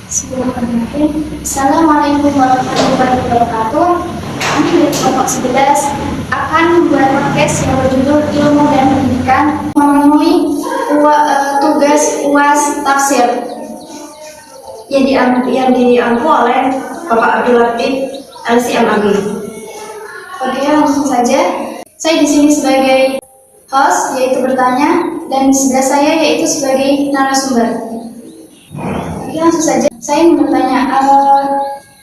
Bismillahirrahmanirrahim. Assalamualaikum warahmatullahi wabarakatuh. Kami dari kelompok 11 akan membuat podcast yang berjudul Ilmu dan Pendidikan memenuhi tugas UAS tafsir yang diampu oleh Bapak Abdul Latif LCMAG. Oke, langsung saja. Saya di sini sebagai host, yaitu bertanya, dan di sebelah saya yaitu sebagai narasumber. Oke, langsung saja. Saya ingin bertanya,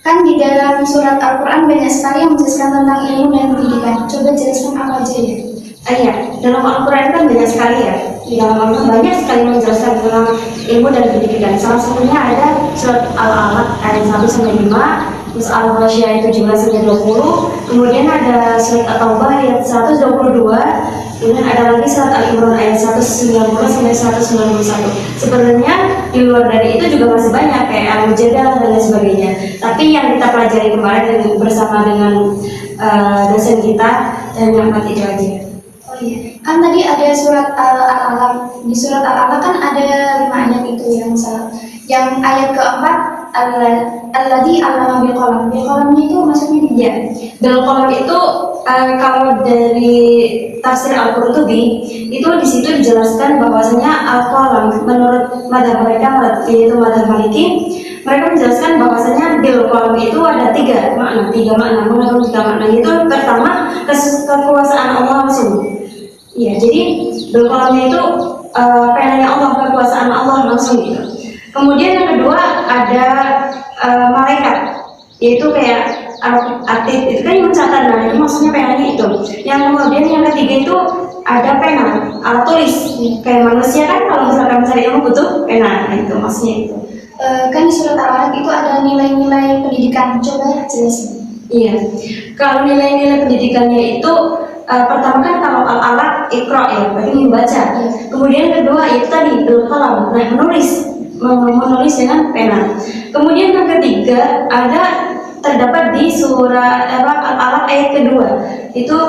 kan di dalam surat Al-Quran banyak sekali yang menjelaskan tentang ilmu dan pendidikan. Coba jelaskan apa aja ya? Iya, dalam Al-Quran kan banyak sekali ya. Di dalam Al-Quran banyak sekali menjelaskan tentang ilmu dan pendidikan. Salah satunya ada surat Al-Alaq ayat 1-5, terus Al-Ghasyiyah ayat 17-20, kemudian ada surat At-Taubah ayat 122, kemudian ada lagi surat Al-Imran ayat 190-191. Sebenarnya di luar dari itu juga masih banyak kayak Al-Mujadalah dan lain sebagainya. Tapi yang kita pelajari kemarin bersama dengan dosen kita dan yang itu aja. Oh iya, kan tadi ada surat Al-Alaq. Di surat Al-Alaq kan ada 5 ayat itu yang salah. Yang ayat keempat Alladzi 'allama bil qalam. Bil qalamnya itu maksudnya dia. Bil qalam itu kalau dari tafsir Al-Qurtubi itu di situ dijelaskan bahwasanya al-qalam menurut madzhab mereka yaitu madzhab Maliki, mereka menjelaskan bahwasanya bil qalam itu ada tiga makna. Mengandung 3 makna. Itu pertama kekuasaan Allah langsung. Iya, jadi bil qalamnya itu penanya Allah, kekuasaan Allah langsung gitu. Kemudian yang kedua ada malaikat, yaitu kayak atid itu kan yang mencatat, nah itu maksudnya penanya itu. Yang kemudian yang ketiga itu ada pena, alat tulis. Kayak manusia kan kalau misalkan mencari ilmu butuh pena, nah itu maksudnya itu. Kan di surat Al-Alaq itu ada nilai-nilai pendidikan. Coba jelasin. Iya, kalau nilai-nilai pendidikannya itu pertama kan kalau Al-Alaq Iqra ya, berarti membaca. Kemudian kedua itu tadi bil qalam, nah menulis dengan pena. Kemudian yang ketiga ada terdapat di surah Al-Alaq ayat kedua, itu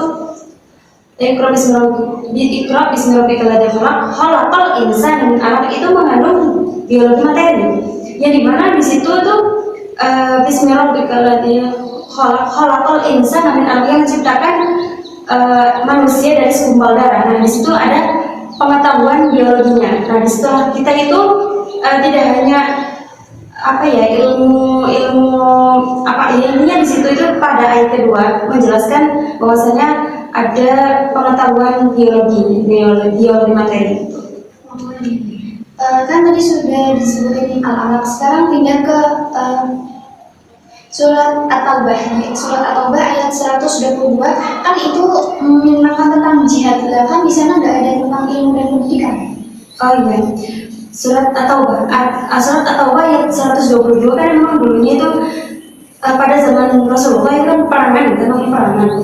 Iqra bismillahirrahmanirrahim khalaqal insana min 'alaq, itu mengandung biologi materi. Yang dimana di situ tuh bismillahirrahmanirrahim khalaqal insana min 'alaq, yang menciptakan manusia dari segumpal darah. Nah di situ ada pengetahuan biologinya. Nah di situ kita itu tidak hanya ilmunya di situ itu pada ayat kedua menjelaskan bahwasanya ada pengetahuan biologi materi. Kan tadi sudah disebutkan Al-Alaq, sekarang pindah ke surat At-Taubah. Surat At-Taubah ayat 122 kan itu menerangkan tentang jihad. Kan di sana nggak ada tentang ilmu dan pendidikan. Oh iya, surat At-Taubah ayat 122 kan memang dulunya itu pada zaman Rasulullah itu kan perangan.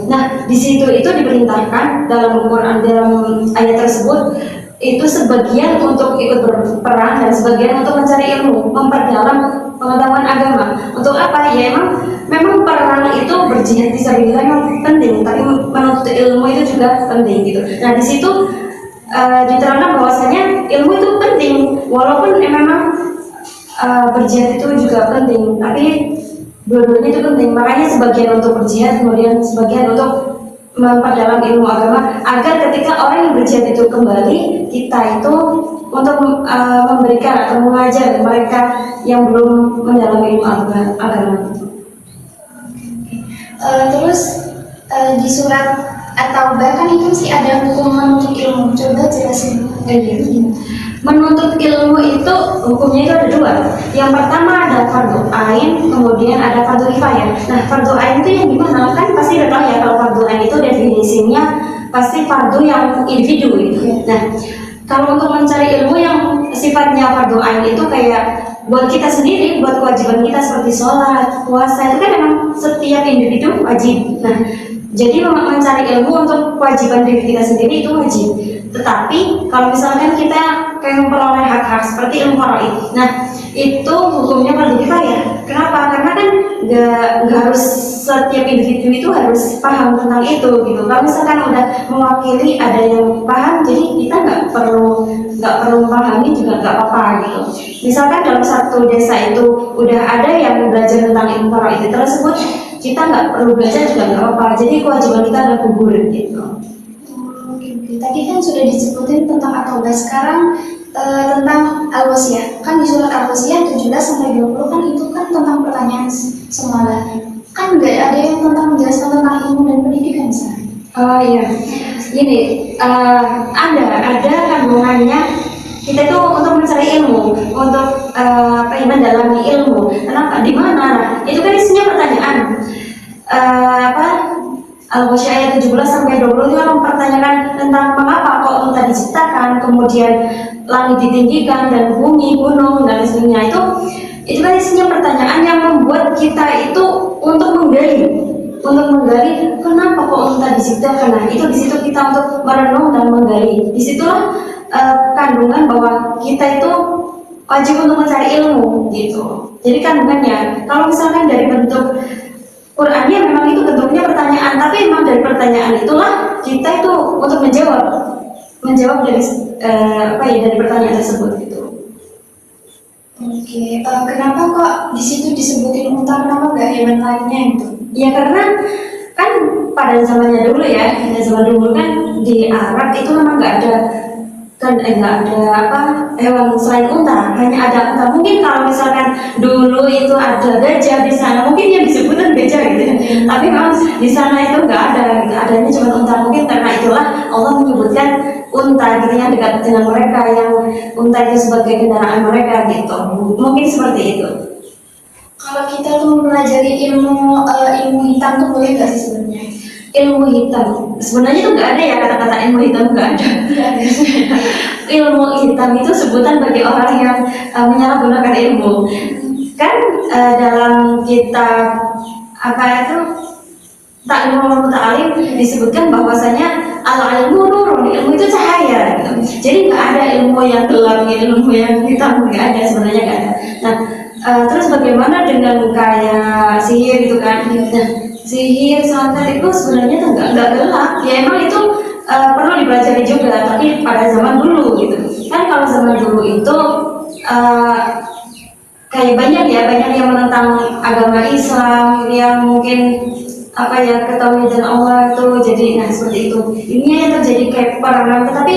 Nah di situ itu diperintahkan dalam Al-Quran, dalam ayat tersebut itu sebagian untuk ikut berperang dan sebagian untuk mencari ilmu, memperdalam pengetahuan agama. Untuk apa? Ya memang perang itu berjihad fisabilillah memang penting, tapi menuntut ilmu itu juga penting gitu. Nah di situ diterangkan bahwasanya ilmu itu penting, walaupun memang berjihad itu juga penting, tapi dua-duanya itu penting. Makanya sebagian untuk berjihad, kemudian sebagian untuk memperdalam ilmu agama, agar ketika orang yang berjihad itu kembali, kita itu untuk memberikan atau mengajar mereka yang belum mendalami ilmu agama. Terus di surat At-Taubah kan itu sih ada hukum menuntut ilmu. Coba jelasin. Menuntut ilmu itu hukumnya itu ada 2. Yang pertama ada fardhu ain, kemudian ada fardhu kifayah. Nah fardhu ain itu yang gimana? Kan pasti udah tahu ya kalau fardhu ain itu definisinya pasti fardhu yang individu gitu. Nah kalau untuk mencari ilmu yang sifatnya fardhu ain itu kayak buat kita sendiri, buat kewajiban kita seperti sholat, puasa, itu kan memang setiap individu wajib. Nah jadi mencari ilmu untuk kewajiban diri kita sendiri itu wajib. Tetapi kalau misalkan kita kayak memperoleh hak-hak seperti ilmu faraid, nah itu hukumnya fardhu kifayah. Kenapa? Karena kan nggak harus setiap individu itu harus paham tentang itu gitu. Kalau misalkan udah mewakili ada yang paham, jadi kita nggak perlu memahami juga nggak apa-apa gitu. Misalkan dalam satu desa itu udah ada yang belajar tentang ilmu faraid tersebut, kita nggak perlu belajar juga nggak apa-apa. Jadi kewajiban kita adalah gugur gitu. Oke. Tadi kan sudah disebutin tentang ataubah, sekarang tentang al-wasiyah. Kan di surat al-wasiyah 17 sampai 20 kan itu kan tentang pertanyaan semula. Kan nggak ada yang tentang menjelaskan tentang ilmu dan pendidikan misalnya. Oh iya, gini, ada kandungannya kita itu untuk mencari ilmu, untuk mendalami ilmu. Kenapa? Di mana? Nah, itu kan isinya pertanyaan. Al-Waqiah ayat 17 sampai 20 itu kan mempertanyakan tentang mengapa kok unta diciptakan, kemudian langit ditinggikan dan bumi, gunung dan sebagainya. Itu kan isinya pertanyaan yang membuat kita itu untuk menggali kenapa kok unta diciptakan. Nah, itu di situ kita untuk merenung dan menggali. Disitulah kandungan bahwa kita itu wajib untuk mencari ilmu gitu. Jadi kandungannya, kalau misalkan dari bentuk Qurannya memang itu bentuknya pertanyaan, tapi memang dari pertanyaan itulah kita itu untuk menjawab dari dari pertanyaan tersebut gitu. Oke, kenapa kok di situ disebutin unta, kenapa nggak hewan lainnya itu? Ya karena kan pada zamannya dulu ya, pada zaman dulu kan di Arab itu memang nggak ada hewan selain unta, hanya ada unta. Mungkin kalau misalkan dulu itu ada gajah di sana, mungkin yang disebutkan gajah gitu. Tapi memang di sana itu nggak ada, gitu. Adanya cuma unta. Mungkin karena itulah Allah menyebutkan unta gitu yang dekat dengan mereka, yang unta itu sebagai kendaraan mereka gitu. Mungkin seperti itu. Kalau kita tuh mempelajari ilmu hitam tuh boleh nggak sih sebenarnya? Ilmu hitam sebenarnya tuh nggak ada ya, kata-kata ilmu hitam nggak ada. Ilmu hitam itu sebutan bagi orang yang menyalahgunakan ilmu. Kan dalam kitab Ta'limul Muta'alim disebutkan bahwasanya al-ilmu nurun, ilmu itu cahaya gitu. Jadi nggak ada ilmu yang gelap, ilmu yang hitam, nggak ada, sebenarnya nggak ada. Nah, terus bagaimana dengan kayak sihir gitu kan? Nah, sihir, santet itu sebenarnya tuh nggak gelap. Ya emang itu perlu dipelajari juga, tapi pada zaman dulu gitu. Kan kalau zaman dulu itu kayak banyak yang menentang agama Islam, yang mungkin ketahui dan Allah itu jadi seperti itu. Ini yang terjadi kayak peperangan, tetapi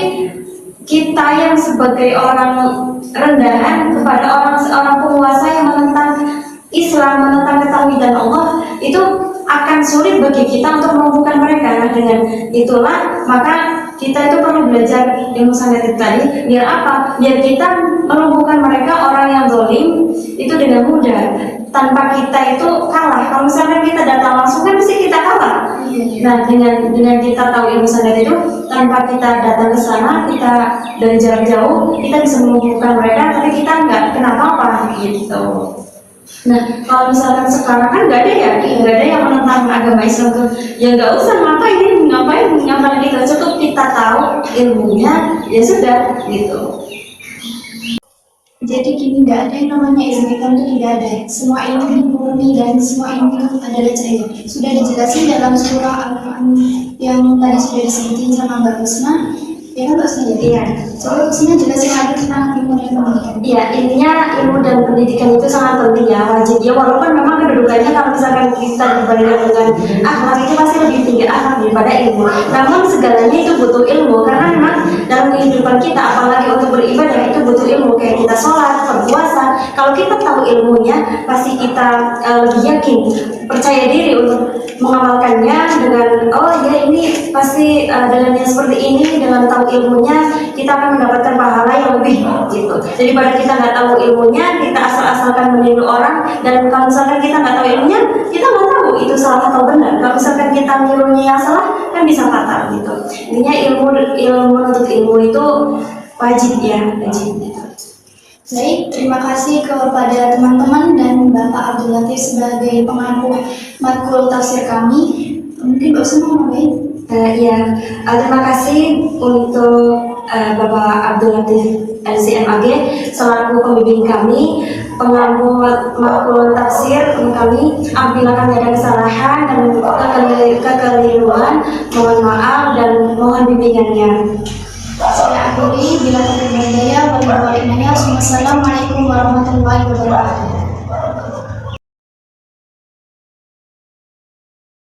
kita yang sebagai orang rendahan kepada orang penguasa yang menentang Islam, menentang ketahuan Allah, itu akan sulit bagi kita untuk melumpuhkan mereka. Dengan itulah maka kita itu perlu belajar ilmu santet tadi. Biar apa? Biar kita melumpuhkan mereka, orang yang zalim itu dengan mudah, tanpa kita itu kalah. Kalau misalkan kita datang langsung kan pasti kita kalah. Nah, dengan kita tahu ilmu santet itu, tanpa kita datang ke sana, kita dari jarak jauh, kita bisa melumpuhkan mereka, tapi kita nggak kena apa-apa gitu. Nah, kalau misalkan sekarang kan nggak ada yang menentang agama Islam tuh, ya nggak usah ngapain gitu, cukup kita tahu ilmunya, ya sudah gitu. Jadi gini, nggak ada yang namanya ilmu hitam itu, tidak ada. Semua ilmu itu murni dan semua ilmu itu adalah cahaya. Sudah dijelasin dalam surah Al-Quran yang tadi sudah disebutin sama Mbak Husna. Ya kan Mbak Husna ya? Iya. Coba Husna jelasin lagi tentang ilmu dan pendidikan. Iya, intinya ilmu dan pendidikan itu sangat penting ya, wajib ya. Walaupun memang kedudukannya kalau misalkan kita dibandingkan dengan akhlak itu pasti lebih tinggi akhlak daripada ilmu. Namun segalanya itu butuh ilmu, karena memang dalam kehidupan kita, apalagi untuk beribadah itu butuh ilmu. Kayak kita sholat, berpuasa, kalau kita tahu ilmunya, pasti kita lebih yakin, percaya diri untuk mengamalkannya dengan ini pasti dengan yang seperti ini, dengan tahu ilmunya kita akan mendapatkan pahala yang lebih gitu. Jadi pada kita nggak tahu ilmunya, kita asal-asalkan meniru orang, dan kalau misalkan kita nggak tahu ilmunya, kita nggak tahu itu salah atau benar. Kalau misalkan kita nirunya yang salah, kan bisa fatal gitu. Intinya ilmu menuntut ilmu itu wajib gitu. Baik, terima kasih kepada teman-teman dan Bapak Abdul Latif sebagai pengampu matkul tafsir kami. Mungkin Mbak Husna mau nambahin? Terima kasih untuk Bapak Abdul Latif LCMAG selaku pembimbing kami. pengampuan tafsir kami. Apabila kami ada kesalahan dan kekeliruan, mohon maaf dan mohon bimbingannya. Saya akhiri bila taufiq wal hidayah. Wassalamualaikum warahmatullahi wabarakatuh.